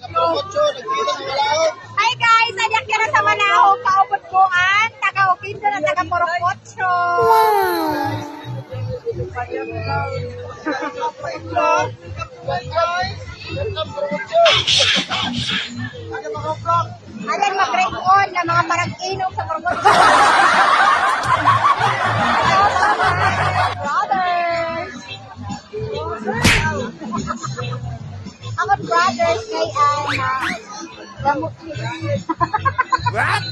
Hi guys, adik kira sa Manao, kaupot buan, taga Oquendo na taga Porokotso. Ayan mag-record na mga parag-inom sa Porokotso. Brothers. Ako brothers kay Ana. Gamot nila. What?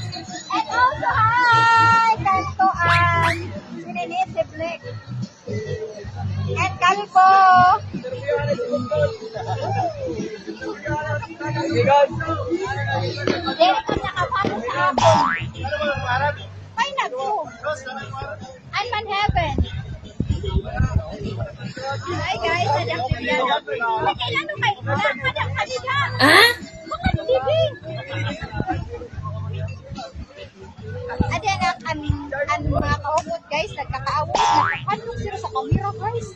And also, hi! Kantoan. Sininit si Black. And Kalpo. Hindi naman nakapano sa ako. Ay, nagpo. Unman Heaven. Hi guys, adak sila. Ay, kailan nung kayo na? Adak kanila. Huh? Mga dibig. Ayan ang mga kaupot guys, nagkakaawot. Nagkakanong sila sa camera guys.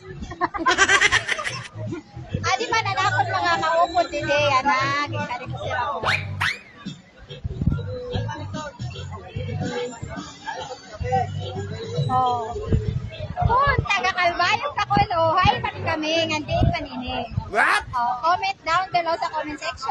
Adi man nanakot mga kaupot dili. Anak, ikari ko sila ko. Oh. Kung taga Kalbayog ka ko, hi man kami, ngandi panini. What? Oh, comment down below sa comment section.